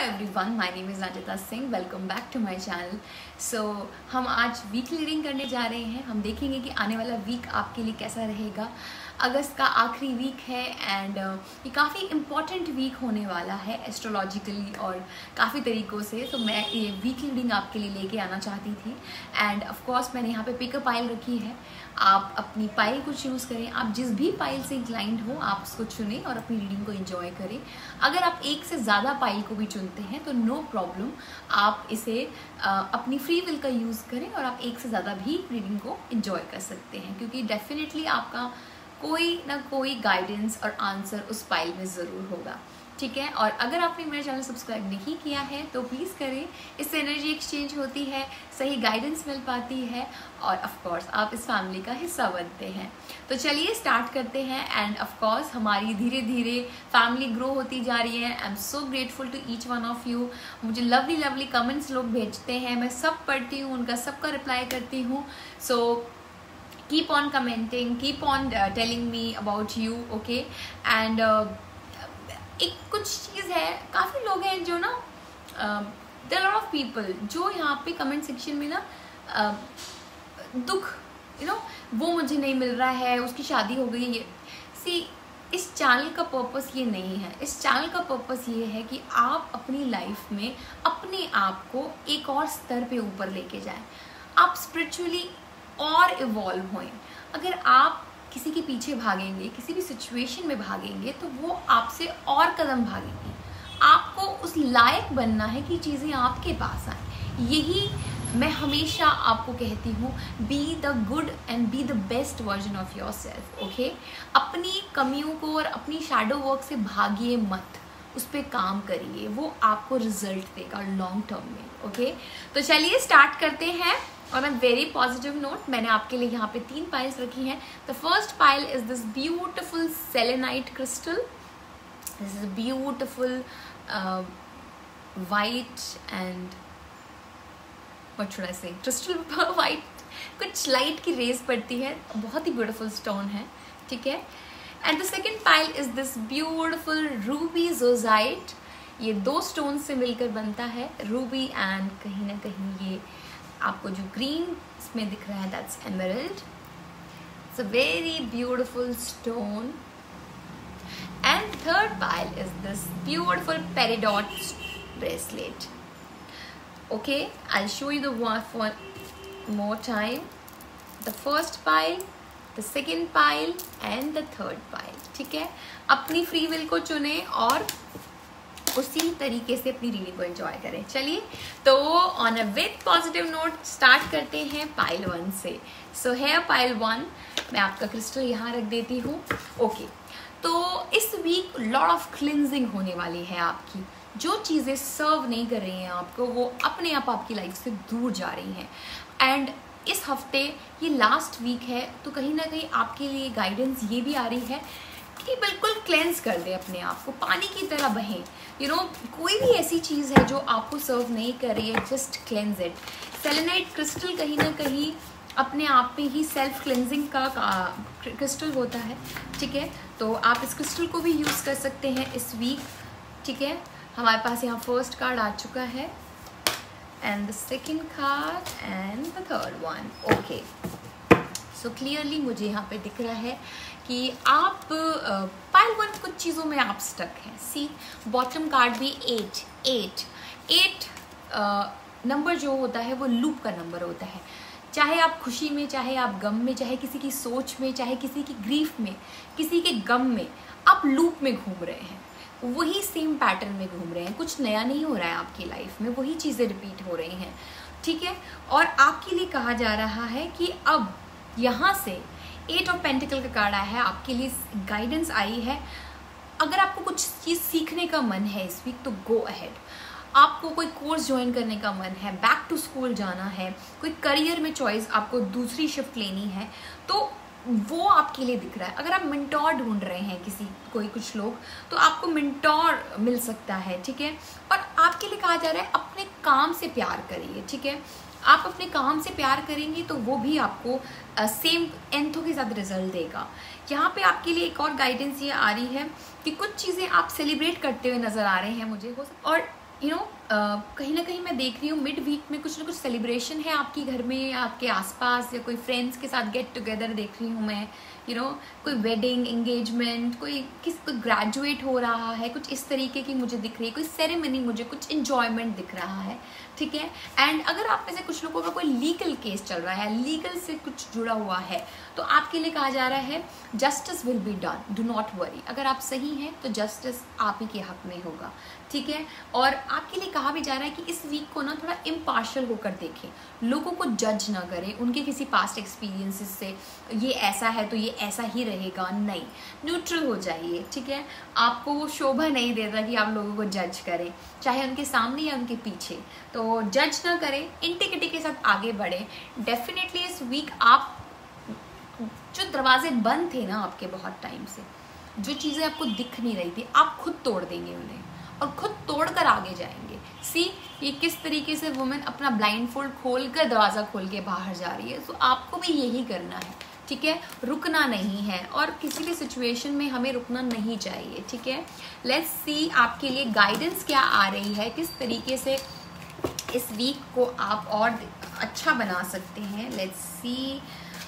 everyone, my name is Najita Singh. Welcome back to my channel. So हम आज week reading करने जा रहे हैं. हम देखेंगे कि आने वाला वीक आपके लिए कैसा रहेगा. अगस्त का आखिरी वीक है एंड ये काफ़ी इम्पॉर्टेंट वीक होने वाला है एस्ट्रोलॉजिकली और काफ़ी तरीक़ों से. तो मैं ये वीक रीडिंग आपके लिए लेके आना चाहती थी एंड ऑफ कोर्स मैंने यहाँ पे पिकअप पाइल रखी है. आप अपनी पाइल को चूज़ करें. आप जिस भी पाइल से इंक्लाइंड हो आप उसको चुनें और अपनी रीडिंग को एंजॉय करें. अगर आप एक से ज़्यादा पाइल को भी चुनते हैं तो नो प्रॉब्लम, आप इसे अपनी फ्री विल का यूज़ करें और आप एक से ज़्यादा भी रीडिंग को एंजॉय कर सकते हैं, क्योंकि डेफिनेटली आपका कोई ना कोई गाइडेंस और आंसर उस पाइल में ज़रूर होगा. ठीक है. और अगर आपने मेरा चैनल सब्सक्राइब नहीं किया है तो प्लीज़ करें. इससे एनर्जी एक्सचेंज होती है, सही गाइडेंस मिल पाती है और ऑफ कोर्स आप इस फैमिली का हिस्सा बनते हैं. तो चलिए स्टार्ट करते हैं. एंड ऑफ कोर्स हमारी धीरे धीरे फैमिली ग्रो होती जा रही है. I am so grateful to each one of you. मुझे लवली लवली कमेंट्स लोग भेजते हैं, मैं सब पढ़ती हूँ, उनका सबका रिप्लाई करती हूँ. सो keep on commenting, keep on telling me about you, okay? And एक कुछ चीज़ है, काफ़ी लोग हैं जो ना there are lot of people जो यहाँ पे कमेंट सेक्शन में ना दुख वो मुझे नहीं मिल रहा है, उसकी शादी हो गई है. सी इस चैनल का पर्पस ये नहीं है. इस चैनल का पर्पस ये है कि आप अपनी लाइफ में अपने आप को एक और स्तर पे ऊपर लेके जाएं, आप स्पिरिचुअली और इवॉल्व होएं. अगर आप किसी के पीछे भागेंगे, किसी भी सिचुएशन में भागेंगे तो वो आपसे और कदम भागेंगे. आपको उस लायक बनना है कि चीज़ें आपके पास आएँ. यही मैं हमेशा आपको कहती हूँ, be the good and be the best version of your self. Okay, अपनी कमियों को और अपनी शैडो वर्क से भागिए मत, उस पर काम करिए, वो आपको रिजल्ट देगा लॉन्ग टर्म में. ओके, तो चलिए स्टार्ट करते हैं. और मैं वेरी पॉजिटिव नोट, मैंने आपके लिए यहाँ पे 3 पाइल्स रखी हैं. The first pile is this beautiful selenite crystal. This is beautiful white and what should I say, crystal white, कुछ लाइट की रेज पड़ती है, बहुत ही ब्यूटिफुल स्टोन है. ठीक है. And the second pile is this beautiful ruby zoisite. ये 2 स्टोन से मिलकर बनता है, रूबी एंड कहीं ना कहीं ये आपको जो ग्रीन इसमें दिख रहा है that's emerald. It's a very beautiful stone. And third pile is this beautiful Peridot bracelet. Okay, I show you the one more time. The first pile, the second pile and the third pile. ठीक है. अपनी free will को चुने और उसी तरीके से अपनी रीडिंग को एंजॉय करें. चलिए, तो on a with positive note start करते हैं पाइल 1 से. सो है पाइल 1. मैं आपका क्रिस्टल यहाँ रख देती हूँ. ओके, तो इस वीक लॉट ऑफ क्लिनजिंग होने वाली है आपकी. जो चीज़ें सर्व नहीं कर रही हैं आपको, वो अपने आप आपकी लाइफ से दूर जा रही हैं. एंड इस हफ्ते ये लास्ट वीक है, तो कहीं ना कहीं आपके लिए गाइडेंस ये भी आ रही है कि बिल्कुल क्लेंस कर दे अपने आप को, पानी की तरह बहें. कोई भी ऐसी चीज़ है जो आपको सर्व नहीं कर रही है, just cleanse it. Selenite crystal कहीं ना कहीं अपने आप में ही सेल्फ क्लेंजिंग का क्रिस्टल होता है. ठीक है. तो आप इस क्रिस्टल को भी यूज़ कर सकते हैं इस वीक. ठीक है. हमारे पास यहाँ फर्स्ट कार्ड आ चुका है and the second card and the third one. Okay, so clearly मुझे यहाँ पे दिख रहा है कि आप पाइल 1 कुछ चीज़ों में आप स्टक हैं. सी, बॉटम कार्ड भी 8 नंबर जो होता है वो लूप का नंबर होता है. चाहे आप खुशी में, चाहे आप गम में, चाहे किसी की सोच में, चाहे किसी की ग्रीफ में, किसी के गम में, आप लूप में घूम रहे हैं, वही सेम पैटर्न में घूम रहे हैं. कुछ नया नहीं हो रहा है आपकी लाइफ में, वही चीज़ें रिपीट हो रही हैं. ठीक है. और आपके लिए कहा जा रहा है कि अब यहाँ से 8 ऑफ पेंटिकल का कार्ड आया है, आपके लिए गाइडेंस आई है. अगर आपको कुछ चीज़ सीखने का मन है इस वीक तो गो अहेड. आपको कोई कोर्स ज्वाइन करने का मन है, बैक टू स्कूल जाना है, कोई करियर में चॉइस, आपको दूसरी शिफ्ट लेनी है, तो वो आपके लिए दिख रहा है. अगर आप मेंटोर ढूंढ रहे हैं कुछ लोग, तो आपको मेंटोर मिल सकता है. ठीक है. और आपके लिए कहा जा रहा है अपने काम से प्यार करिए. ठीक है. आप अपने काम से प्यार करेंगे तो वो भी आपको सेम एंथो के साथ रिजल्ट देगा. यहाँ पे आपके लिए एक और गाइडेंस ये आ रही है कि कुछ चीज़ें आप सेलिब्रेट करते हुए नज़र आ रहे हैं मुझे. और कहीं ना कहीं मैं देख रही हूँ मिड वीक में कुछ ना कुछ सेलिब्रेशन है आपके घर में, आपके आसपास, या कोई फ्रेंड्स के साथ गेट टुगेदर देख रही हूँ मैं, कोई वेडिंग, एंगेजमेंट, कोई ग्रेजुएट हो रहा है, कुछ इस तरीके की मुझे दिख रही है, कोई सेरेमनी, मुझे कुछ इन्जॉयमेंट दिख रहा है, ठीक है। एंड अगर आप में से कुछ लोगों का कोई लीगल केस चल रहा है, लीगल से कुछ जुड़ा हुआ है, तो आपके लिए कहा जा रहा है justice will be done, do not worry. अगर आप सही हैं तो जस्टिस आप ही के हक में होगा, ठीक है। और आपके लिए कहा भी जा रहा है कि इस वीक को ना थोड़ा इम्पार्शियल होकर देखें, लोगों को जज ना करें उनके किसी पास्ट एक्सपीरियंसेस से, ये ऐसा है तो ये ऐसा ही रहेगा, नहीं, न्यूट्रल हो जाइए, ठीक है। आपको वो शोभा नहीं देता कि आप लोगों को जज करें, चाहे उनके सामने या उनके पीछे, तो जज ना करें, इंटीग्रिटी के साथ आगे बढ़ें। डेफिनेटली इस वीक आप जो दरवाजे बंद थे ना आपके बहुत टाइम से, जो चीज़ें आपको दिख नहीं रही थी, आप खुद तोड़ देंगे उन्हें और खुद तोड़कर आगे जाएंगे। सी ये किस तरीके से वुमेन अपना ब्लाइंड फोल्ड खोल कर दरवाज़ा खोल के बाहर जा रही है, तो आपको भी यही करना है, ठीक है। रुकना नहीं है और किसी भी सिचुएशन में हमें रुकना नहीं चाहिए, ठीक है। लेट्स सी आपके लिए गाइडेंस क्या आ रही है, किस तरीके से इस वीक को आप और अच्छा बना सकते हैं। Let's see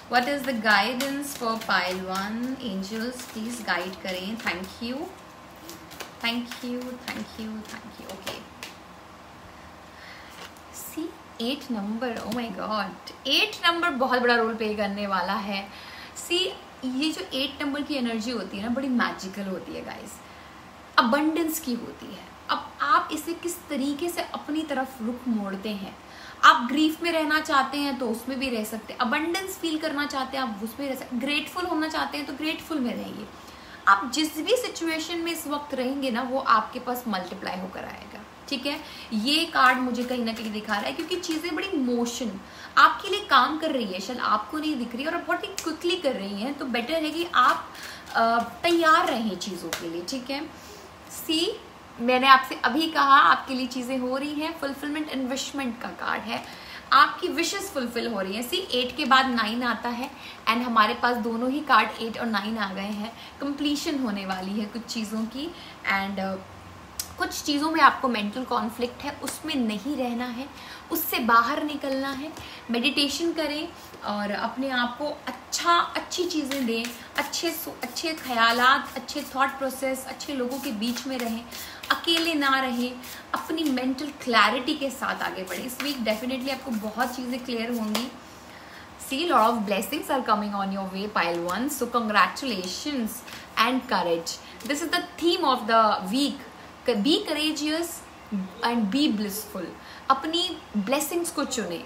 what is the guidance for pile 1। Angels please guide करें, thank you thank you thank you thank you. Okay, see 8 नंबर, ओ माय गॉड, 8 नंबर बहुत बड़ा रोल प्ले करने वाला है। सी ये जो 8 नंबर की एनर्जी होती है ना, बड़ी मैजिकल होती है गाइस, अबंडेंस की होती है। अब आप इसे किस तरीके से अपनी तरफ रुख मोड़ते हैं। आप ग्रीफ में रहना चाहते हैं तो उसमें भी रह सकते हैं, अबंडेंस फील करना चाहते हैं आप उसमें रह सकते हैं, ग्रेटफुल होना चाहते हैं तो ग्रेटफुल में रहिए। आप जिस भी सिचुएशन में इस वक्त रहेंगे ना, वो आपके पास मल्टीप्लाई होकर आएगा, ठीक है। ये कार्ड मुझे कहीं ना कहीं दिखा रहा है क्योंकि चीज़ें बड़ी मोशन आपके लिए काम कर रही है, शायद आपको नहीं दिख रही है और बहुत ही क्विकली कर रही हैं, तो बेटर है कि आप तैयार रहें चीज़ों के लिए, ठीक है। सी मैंने आपसे अभी कहा आपके लिए चीज़ें हो रही हैं, फुलफिलमेंट एंड विशमेंट का कार्ड है, आपकी विशेस फुलफिल हो रही हैं। सी 8 के बाद 9 आता है एंड हमारे पास दोनों ही कार्ड 8 और 9 आ गए हैं। कंप्लीशन होने वाली है कुछ चीज़ों की एंड कुछ चीज़ों में आपको मेंटल कॉन्फ्लिक्ट है, उसमें नहीं रहना है, उससे बाहर निकलना है। मेडिटेशन करें और अपने आप को अच्छी चीज़ें दें, अच्छे ख्यालात, अच्छे थॉट प्रोसेस, अच्छे लोगों के बीच में रहें, अकेले ना रहें, अपनी मेंटल क्लैरिटी के साथ आगे बढ़ें। इस वीक डेफिनेटली आपको बहुत चीज़ें क्लियर होंगी। See, lot of blessings are coming on your way, pile 1. So congratulations and courage. This is the theme of the week. Be courageous and be blissful. अपनी blessings को चुने,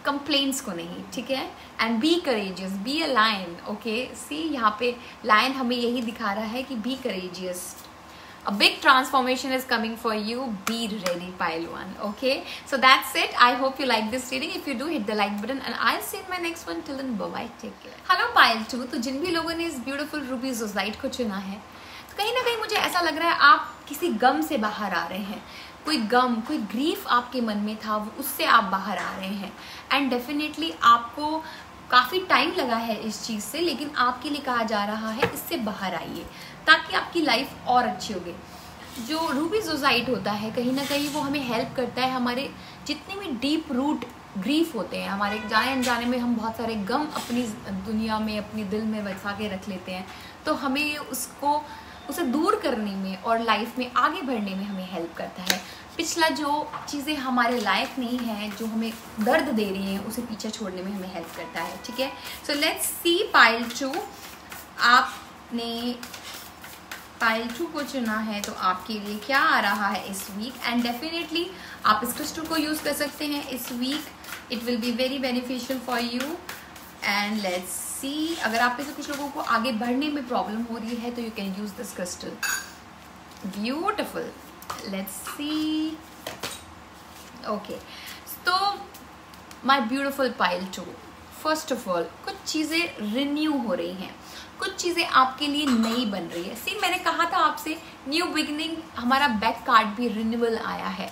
complaints को नहीं, ठीक है। And be courageous, be a lion. Okay, see यहाँ पे lion हमें यही दिखा रहा है कि be courageous. A big transformation is coming for you. Be ready, pile 1. Okay, so that's it. I hope you like this reading. If you do, hit the like button and I'll see you in my next one. Till then, bye bye, take care. Hello pile 2. तो जिन भी लोगों ने इस beautiful ruby zoisite को चुना है, तो कहीं ना कहीं मुझे ऐसा लग रहा है आप किसी गम से बाहर आ रहे हैं। कोई गम, कोई ग्रीफ आपके मन में था, उससे आप बाहर आ रहे हैं एंड डेफिनेटली आपको काफ़ी टाइम लगा है इस चीज़ से, लेकिन आपके लिए कहा जा रहा है इससे बाहर आइए ताकि आपकी लाइफ और अच्छी होगी। जो रूबी जोसाइट होता है कहीं ना कहीं वो हमें हेल्प करता है, हमारे जितने भी डीप रूट ग्रीफ होते हैं, हमारे जाने अनजाने में हम बहुत सारे गम अपनी दुनिया में, अपने दिल में बसा के रख लेते हैं, तो हमें उसे दूर करने में और लाइफ में आगे बढ़ने में हमें हेल्प करता है। पिछला जो चीज़ें हमारे लायक नहीं है, जो हमें दर्द दे रही हैं, उसे पीछे छोड़ने में हमें हेल्प करता है, ठीक है। सो लेट्स सी पाइल 2, आपने पाइल 2 को चुना है तो आपके लिए क्या आ रहा है इस वीक। एंड डेफिनेटली आप इस क्रिस्टल को यूज़ कर सकते हैं इस week, it will be very beneficial for you. And let's see, अगर आप में से कुछ लोगों को आगे बढ़ने में प्रॉब्लम हो रही है तो you can use this crystal. Beautiful, let's see. Okay, तो my beautiful pile 2, first of all कुछ चीज़ें रिन्यू हो रही हैं, कुछ चीज़ें आपके लिए नई बन रही है। सी मैंने कहा था आपसे न्यू बिगिनिंग, हमारा बैक कार्ड भी रिन्यूअल आया है।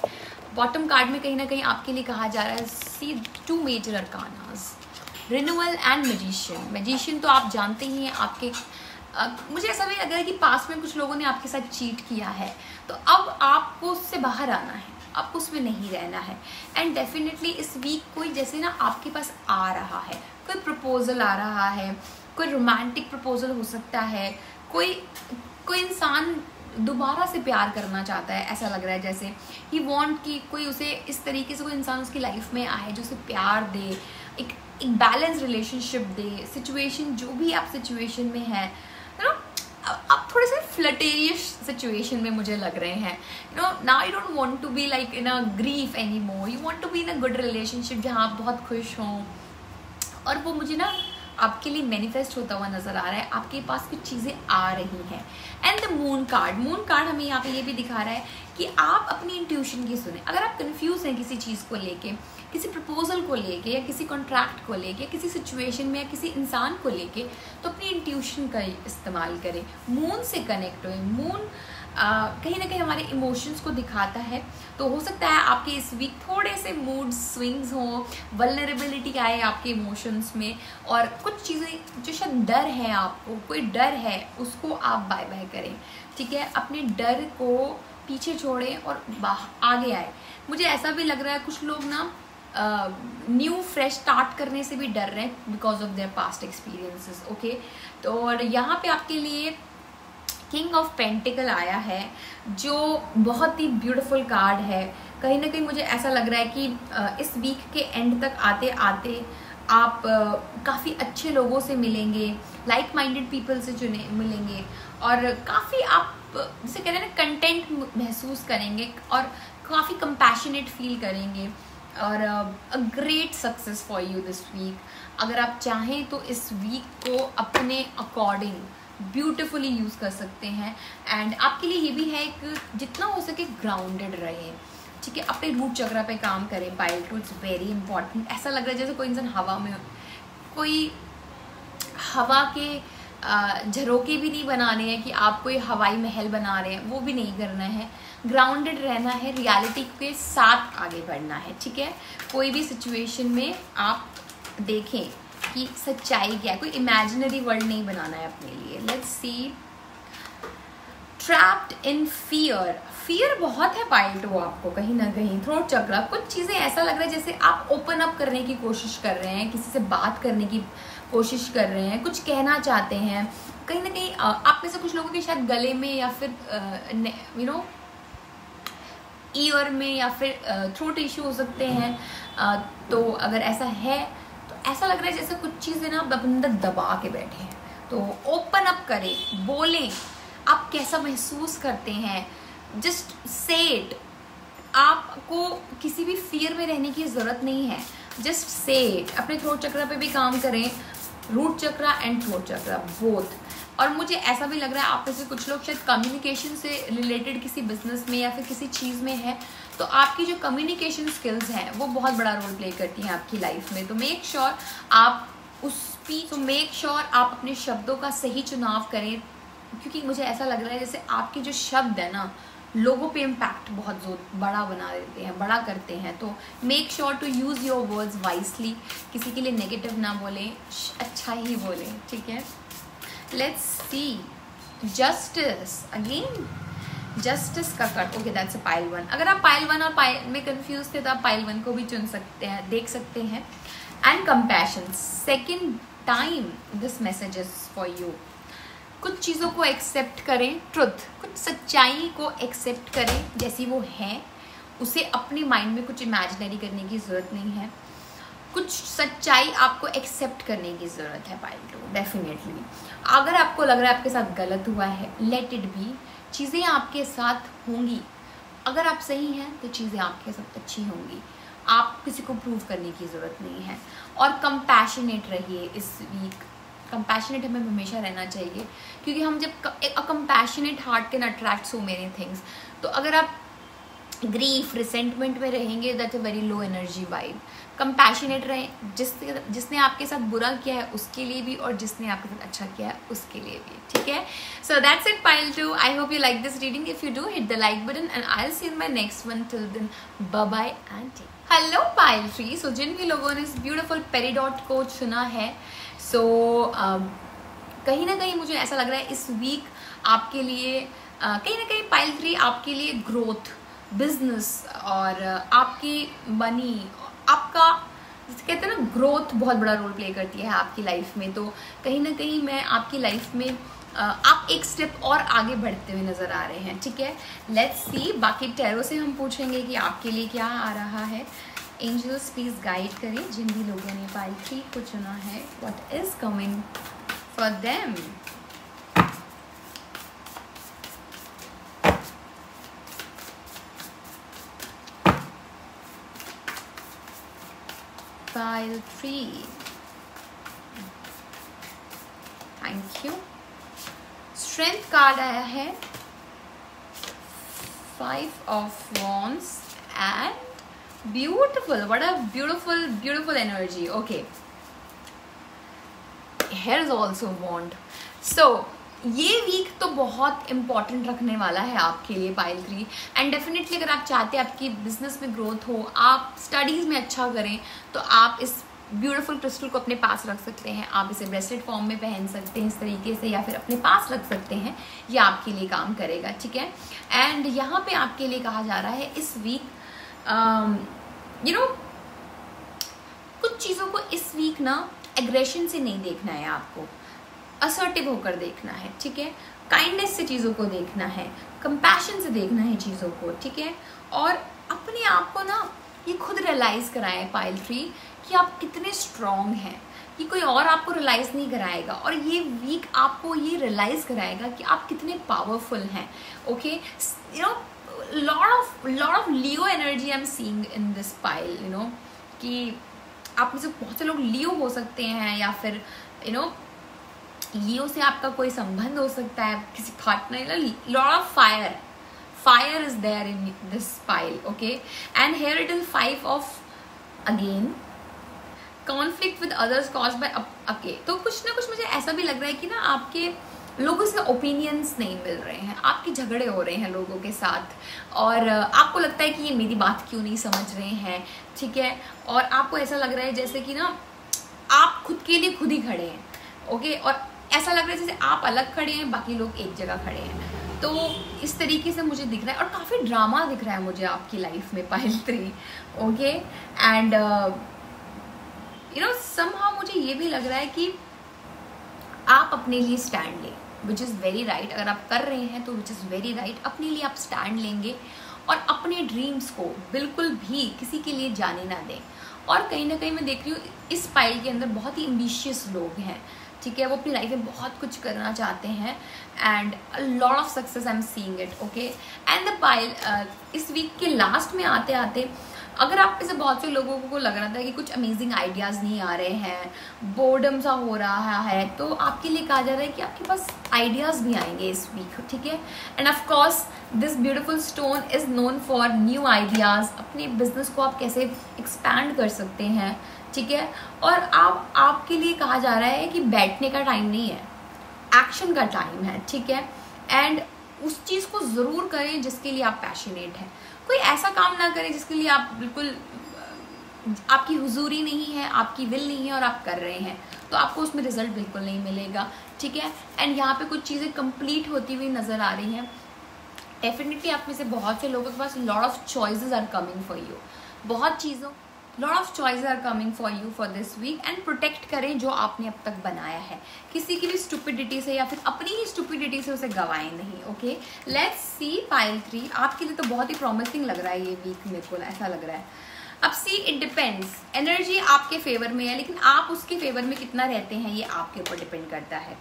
बॉटम कार्ड में कहीं ना कहीं आपके लिए कहा जा रहा है see 2 major arcanas, renewal and magician. Magician तो आप जानते ही हैं, आपके मुझे ऐसा भी लग रहा है कि पास में कुछ लोगों ने आपके साथ चीट किया है, तो अब आपको उससे बाहर आना है, आपको उसमें नहीं रहना है। एंड डेफिनेटली इस वीक कोई जैसे ना आपके पास आ रहा है, कोई प्रपोजल आ रहा है, कोई रोमांटिक प्रपोजल हो सकता है, कोई इंसान दोबारा से प्यार करना चाहता है, ऐसा लग रहा है जैसे ही वांट कि कोई उसे इस तरीके से कोई इंसान उसकी लाइफ में आए जो उसे प्यार दे, एक बैलेंस रिलेशनशिप दे। सिचुएशन जो भी आप सिचुएशन में है, यू नो, आप थोड़े से फ्लटेरियस सिचुएशन में मुझे लग रहे हैं। You know, now you don't want to be like in a grief any more, you want to be in a good relationship जहाँ आप बहुत खुश हों। और वो मुझे ना आपके लिए मैनिफेस्ट होता हुआ नजर आ रहा है, आपके पास कुछ चीज़ें आ रही हैं। एंड द मून कार्ड हमें यहाँ पे ये भी दिखा रहा है कि आप अपनी इंट्यूशन की सुने। अगर आप कंफ्यूज हैं किसी चीज़ को लेके, किसी प्रपोजल को लेके, या किसी कॉन्ट्रैक्ट को लेके, किसी सिचुएशन में, या किसी इंसान को लेके, तो अपनी इंट्यूशन का इस्तेमाल करें, मून से कनेक्ट हुए। मून कहीं ना कहीं हमारे इमोशंस को दिखाता है। तो हो सकता है आपके इस वीक थोड़े से मूड स्विंग्स हों, वल्नरेबिलिटी आए आपके इमोशंस में, और कुछ चीज़ें जो शायद डर है, आपको कोई डर है, उसको आप बाय बाय करें, ठीक है। अपने डर को पीछे छोड़ें और आगे आए। मुझे ऐसा भी लग रहा है कुछ लोग ना न्यू फ्रेश स्टार्ट करने से भी डर रहे हैं because of their past experiences, okay. तो और यहाँ पे आपके लिए किंग ऑफ पेंटिकल आया है, जो बहुत ही ब्यूटीफुल कार्ड है। कहीं ना कहीं मुझे ऐसा लग रहा है कि इस वीक के एंड तक आते आते आप काफ़ी अच्छे लोगों से मिलेंगे, लाइक माइंडेड पीपल से मिलेंगे, और काफ़ी आप जैसे कह रहे हैं ना कंटेंट महसूस करेंगे, और काफ़ी कंपैशनेट फील करेंगे, और a great success for you this week. अगर आप चाहें तो इस वीक को अपने अकॉर्डिंग ब्यूटिफुली यूज़ कर सकते हैं। एंड आपके लिए ये भी है कि जितना हो सके ग्राउंडेड रहे, ठीक है। अपने रूट चक्रा पे काम करें, pile two, it's very important. ऐसा लग रहा है जैसे कोई इंसान हवा में, कोई हवा के झरोके भी नहीं बनाने हैं कि आप कोई हवाई महल बना रहे हैं, वो भी नहीं करना है। ग्राउंडेड रहना है, रियलिटी के साथ आगे बढ़ना है, ठीक है। कोई भी सिचुएशन में आप देखें कि सच्चाई क्या है, कोई इमेजिनरी वर्ल्ड नहीं बनाना है अपने लिए। Let's see, trapped in fear बहुत है पाइल टू आपको कहीं ना कहीं। थ्रोट चक्रा, कुछ चीज़ें ऐसा लग रहा है जैसे आप ओपन अप करने की कोशिश कर रहे हैं, किसी से बात करने की कोशिश कर रहे हैं, कुछ कहना चाहते हैं। कहीं ना कहीं आप में से कुछ लोगों के शायद गले में, या फिर यू नो ईयर में, या फिर थ्रोट इशू हो सकते हैं। तो अगर ऐसा है तो ऐसा लग रहा है जैसे कुछ चीज़ें ना आप अंदर दबा के बैठे हैं। तो ओपन अप करें, बोलें, आप कैसा महसूस करते हैं, जस्ट से इट। आपको किसी भी फियर में रहने की ज़रूरत नहीं है, जस्ट से इट। अपने थ्रोट चक्रा पे भी काम करें, root chakra and throat chakra both. और मुझे ऐसा भी लग रहा है आप में से कुछ लोग शायद कम्युनिकेशन से रिलेटेड किसी बिजनेस में या फिर किसी चीज़ में है, तो आपकी जो कम्युनिकेशन स्किल्स हैं वो बहुत बड़ा रोल प्ले करती हैं आपकी लाइफ में। तो मेक श्योर आप अपने शब्दों का सही चुनाव करें, क्योंकि मुझे ऐसा लग रहा है जैसे आपके जो शब्द है ना, लोगों पे इम्पैक्ट बहुत बड़ा बना देते हैं, बड़ा करते हैं। तो make sure to use your words wisely, किसी के लिए नेगेटिव ना बोलें, अच्छा ही बोलें, ठीक है। Let's see, justice again, justice का card, okay that's a pile 1। अगर आप पाइल 1 और पाइल में कंफ्यूज थे तो आप पाइल 1 को भी चुन सकते हैं, देख सकते हैं। And compassion, second time this message is for you. कुछ चीज़ों को एक्सेप्ट करें, ट्रुथ, कुछ सच्चाई को एक्सेप्ट करें जैसी वो है, उसे अपने माइंड में कुछ इमेजिनरी करने की ज़रूरत नहीं है। कुछ सच्चाई आपको एक्सेप्ट करने की ज़रूरत है पाइल 2, डेफिनेटली। अगर आपको लग रहा है आपके साथ गलत हुआ है, लेट इट बी। चीज़ें आपके साथ होंगी, अगर आप सही हैं तो चीज़ें आपके साथ अच्छी होंगी, आप किसी को प्रूव करने की ज़रूरत नहीं है। और कंपैशनेट रहिए इस वीक, कंपैशनेट हमें हमेशा रहना चाहिए, क्योंकि हम जब a compassionate heart can attract so many things. तो अगर आप ग्रीफ, रिसेंटमेंट में रहेंगे, that's a very low energy vibe. Compassionate रहें, जिसने आपके साथ बुरा किया है उसके लिए भी, और जिसने आपके साथ अच्छा किया है उसके लिए भी, ठीक है। So that's it pile 2। I hope you like this reading. If you do, hit the like button and I will see in my next one. Till then, bye bye and hello pile 3। So जिन भी लोगों ने इस beautiful Peridot को चुना है, सो कहीं ना कहीं मुझे ऐसा लग रहा है इस वीक आपके लिए कहीं ना कहीं पाइल 3 आपके लिए ग्रोथ, बिजनेस और आपकी मनी, आपका कहते हैं ना ग्रोथ बहुत बड़ा रोल प्ले करती है आपकी लाइफ में। तो कहीं ना कहीं मैं आपकी लाइफ में आप एक स्टेप और आगे बढ़ते हुए नज़र आ रहे हैं, ठीक है। लेट्स सी, बाकी टैरो से हम पूछेंगे कि आपके लिए क्या आ रहा है। एंजल्स प्लीज गाइड करें जिन भी लोगों ने पाइल 3 को चुना है, what is coming for them. Pile 3, thank you. Strength card आया है, 5 of wands and beautiful, what a beautiful beautiful energy. Okay, here is also wand. So ये वीक तो बहुत इंपॉर्टेंट रखने वाला है आपके लिए पाइल 3। एंड डेफिनेटली अगर आप चाहते हैं आपकी बिजनेस में ग्रोथ हो, आप स्टडीज़ में अच्छा करें, तो आप इस ब्यूटीफुल क्रिस्टल को अपने पास रख सकते हैं। आप इसे ब्रेसलेट फॉर्म में पहन सकते हैं इस तरीके से, या फिर अपने पास रख सकते हैं, ये आपके लिए काम करेगा, ठीक है। एंड यहाँ पे आपके लिए कहा जा रहा है इस वीक कुछ चीज़ों को इस वीक ना एग्रेशन से नहीं देखना है, आपको असर्टिव होकर देखना है, ठीक है। काइंडनेस से चीज़ों को देखना है, कंपैशन से देखना है चीज़ों को, ठीक है। और अपने आप को ना ये खुद रियलाइज़ कराएं पाइल 3 कि आप कितने स्ट्रॉन्ग हैं। ये कोई और आपको रियलाइज़ नहीं कराएगा, और ये वीक आपको ये रियलाइज़ कराएगा कि आप कितने पावरफुल हैं। Okay, lot of Leo energy I am seeing in this pile, कि आप में से बहुत से लोग लियो हो सकते हैं, या फिर लियो से आपका कोई संबंध हो सकता है, किसी partner. Lot of fire is there in this pile, okay. And here it is 5 of again conflict with others cause by okay. तो कुछ ना कुछ मुझे ऐसा भी लग रहा है कि ना आपके लोगों से ओपिनियंस नहीं मिल रहे हैं, आपके झगड़े हो रहे हैं लोगों के साथ, और आपको लगता है कि ये मेरी बात क्यों नहीं समझ रहे हैं, ठीक है। और आपको ऐसा लग रहा है जैसे कि ना आप खुद के लिए खुद ही खड़े हैं, ओके। और ऐसा लग रहा है जैसे आप अलग खड़े हैं, बाकी लोग एक जगह खड़े हैं। तो इस तरीके से मुझे दिख रहा है, और काफ़ी ड्रामा दिख रहा है मुझे आपकी लाइफ में पाइल 3, ओके। एंड समहाउ मुझे ये भी लग रहा है कि आप अपने लिए स्टैंड लें, विच इज़ वेरी राइट। अगर आप कर रहे हैं तो विच इज़ वेरी राइट, अपने लिए आप स्टैंड लेंगे और अपने ड्रीम्स को बिल्कुल भी किसी के लिए जाने ना दें। और कहीं ना कहीं मैं देख रही हूँ इस पाइल के अंदर बहुत ही एम्बिशियस लोग हैं, ठीक है। वो अपनी लाइफ में बहुत कुछ करना चाहते हैं, and a lot of success I am seeing it, okay. And the pile इस वीक के लास्ट में आते आते अगर आप में से बहुत से लोगों को लग रहा था कि कुछ अमेजिंग आइडियाज़ नहीं आ रहे हैं, बोर्डम सा हो रहा है, तो आपके लिए कहा जा रहा है कि आपके पास आइडियाज़ भी आएंगे इस वीक, ठीक है। End of course this beautiful stone is known for new ideas. अपने बिजनेस को आप कैसे एक्सपैंड कर सकते हैं, ठीक है। और आपके लिए कहा जा रहा है कि बैठने का टाइम नहीं है, एक्शन का टाइम है, ठीक है। एंड उस चीज़ को ज़रूर करें जिसके लिए आप पैशनेट हैं। कोई ऐसा काम ना करें जिसके लिए आप बिल्कुल आपकी हुजूरी नहीं है, आपकी विल नहीं है, और आप कर रहे हैं तो आपको उसमें रिजल्ट बिल्कुल नहीं मिलेगा, ठीक है। एंड यहाँ पे कुछ चीज़ें कंप्लीट होती हुई नज़र आ रही हैं। डेफिनेटली आप में से बहुत से लोगों के पास lot of choices are coming for you, बहुत चीज़ों lot of choices are coming for you for this week. And protect करें जो आपने अब तक बनाया है, किसी की भी स्टुपिडिटी से या फिर अपनी ही स्टुपिडिटी से उसे गवाएं नहीं, ओके। लेट्स सी पाइल 3, आपके लिए तो बहुत ही प्रॉमिसिंग लग रहा है ये वीक, मेरे को ऐसा लग रहा है। अब सी, इट डिपेंड्स, एनर्जी आपके फेवर में है, लेकिन आप उसके फेवर में कितना रहते हैं ये आपके ऊपर डिपेंड करता है।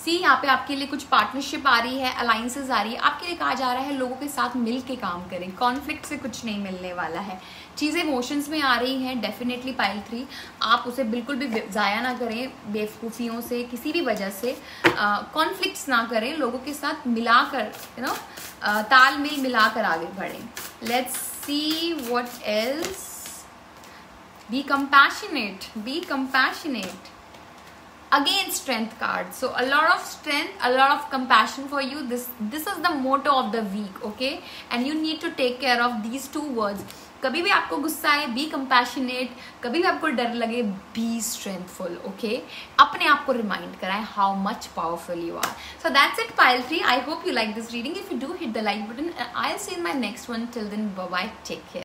सी, यहाँ पे आपके लिए कुछ पार्टनरशिप आ रही है, अलाइंसेस आ रही है, आपके लिए कहा जा रहा है लोगों के साथ मिल के काम करें, कॉन्फ्लिक्ट से कुछ नहीं मिलने वाला है। चीज़ें इमोशंस में आ रही हैं, डेफिनेटली पाइल 3 आप उसे बिल्कुल भी ज़ाया ना करें बेवकूफ़ियों से, किसी भी वजह से कॉन्फ्लिक्ट्स ना करें, लोगों के साथ मिलाकर तालमेल मिलाकर आगे बढ़ें। Let's see what else. B compassionate again, strength card. So a lot of strength, a lot of compassion for you. This is the motto of the week, okay. And you need to take care of these two words. कभी भी आपको गुस्सा आए, B compassionate, कभी भी आपको डर लगे, बी स्ट्रेंथफुल, ओके। अपने आप को रिमाइंड कराएं how much powerful you are. So that's it pile 3। I hope you like this reading. If you do, hit the like button. I will see in my next one. Till then, bye bye, take care.